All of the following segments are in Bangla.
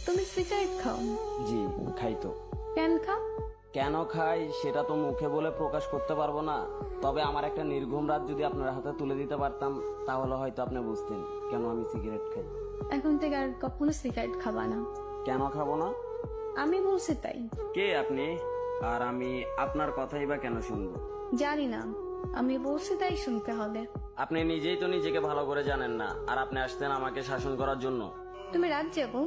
তুমি সিগারেট খাও? জি খাই তো। কেন খাও? কেন খাই সেটা তো মুখে বলে প্রকাশ করতে পারবো না, তবে আমার একটা নির্ঘুম রাত যদি আপনার হাতে তুলে দিতে পারতাম তাহলে হয়তো আপনি বুঝতেন কেন আমি সিগারেট খাই। এখন থেকে আর কখনো সিগারেট খাবা না। কেন খাবো না? আমি বলছি তাই। কে আপনি? আর আমি আপনার কথাই বা কেন শুনবো? জানি না, আমি বলছি তাই শুনতে হবে। আপনি নিজেই তো নিজেকে ভালো করে জানেন না, আর আপনি আসতেন আমাকে শাসন করার জন্য। তুমি রাত যাবো?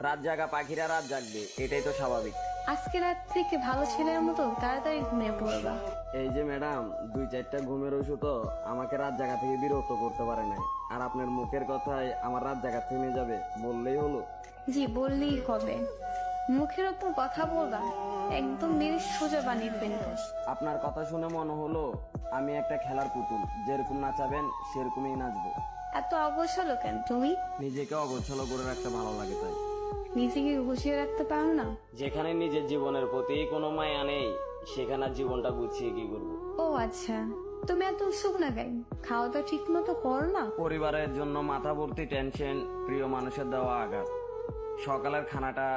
রাত জাগা পাখিরা রাত জাগবে, এটাই তো স্বাভাবিক। আজকে রাত থেকে ভালো ছেলের মতো তাড়াতাড়ি ঘুমিয়ে পড়বা। এই যে ম্যাডাম, 2-4টা ঘুমের ওষুধও আমাকে রাত জাগা থেকে বিরক্ত করতে পারে নাই, আর আপনার মুখের কথায় আমার রাত জাগা থেমে যাবে বললেই হলো। জি বললেই হবে। মুখের ওপর কথা বলবা, একদম মেরে সোজা বানিয়ে ফেলবো। আপনার কথা শুনে মনে হলো আমি একটা খেলার পুতুল, যেরকম নাচাবেন সেরকমই নাচবো। এত অবসল কেন তুমি? নিজেকে অগোছালো করে রাখতে ভালো লাগে তাই। নিজেকে গুছিয়ে রাখতে পারো না? যেখানে নিজের জীবনের প্রতি কোনো মায়া নেই সেখানে জীবনটা গুছিয়ে কি করবো? ও আচ্ছা, তুমি এত উৎসুক না কেন? খাওয়া দাওয়া ঠিক মতো করো না? পরিবারের জন্য মাথা ভর্তি টেনশন, প্রিয় মানুষের দেওয়া আঘাত। সকালের খানাটা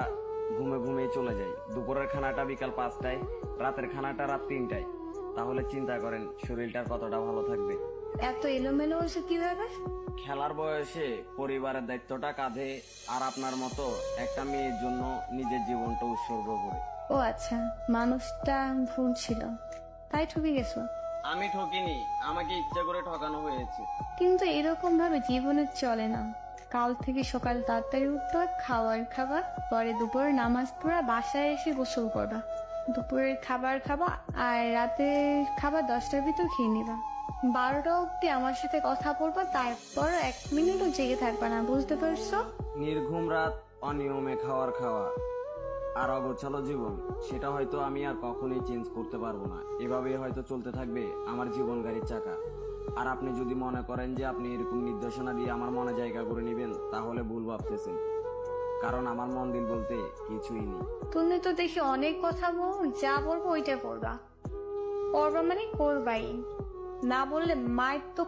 ঘুমে ঘুমিয়ে চলে যায়, দুপুরের খানাটা বিকাল 5টায়, রাতের খানাটা রাত 3টায়। তাহলে চিন্তা করেন শরীরটার কতটা ভালো থাকবে। এত এলোমেলো হচ্ছে কিভাবে? খেলার বয়সে পরিবারের দায়িত্বটা কাঁধে, আর আপনার মতো একটা মেয়ের জন্য নিজের জীবনটা উৎসর্গ করে। ও আচ্ছা, মানুষটা ভুল ছিল তাই ঠকে গেছো? আমি ঠকিনি, আমাকে ইচ্ছা করে ঠকানো হয়েছে। কিন্তু এরকম ভাবে জীবনে চলে না। কাল থেকে সকাল তাড়াতাড়ি উঠবা, খাবার পরে দুপুরে নামাজ পড়া, বাসায় এসে গোসল করবা, দুপুরের খাবার খাবা, আর রাতের খাবার 10টার ভিতর খেয়ে নিবা। 12টা অব্দি আমার সাথে কথা বলবা, তারপর 1 মিনিটও জেগে থাকবা না, বুঝতে পারছো? নির্ঘুম রাত, অনিয়মে খাওয়া আর অগোছালো জীবন, সেটা হয়তো আমি আর কখনোই চেঞ্জ করতে পারবো না। এভাবেই হয়তো চলতে থাকবে আমার জীবন গাড়ির চাকা। আর আপনি যদি মনে করেন যে আপনি এরকম নির্দেশনা দিয়ে আমার মনে জায়গা করে নেবেন তাহলে ভুল ভাবতেছেন, কারণ আমার মন দিল বলতে কিছুই নেই। তুমি তো দেখি অনেক কথা বল, যা বলবো ওইটা করবা। করবা মানে করবাই, না বললে মায়ের তো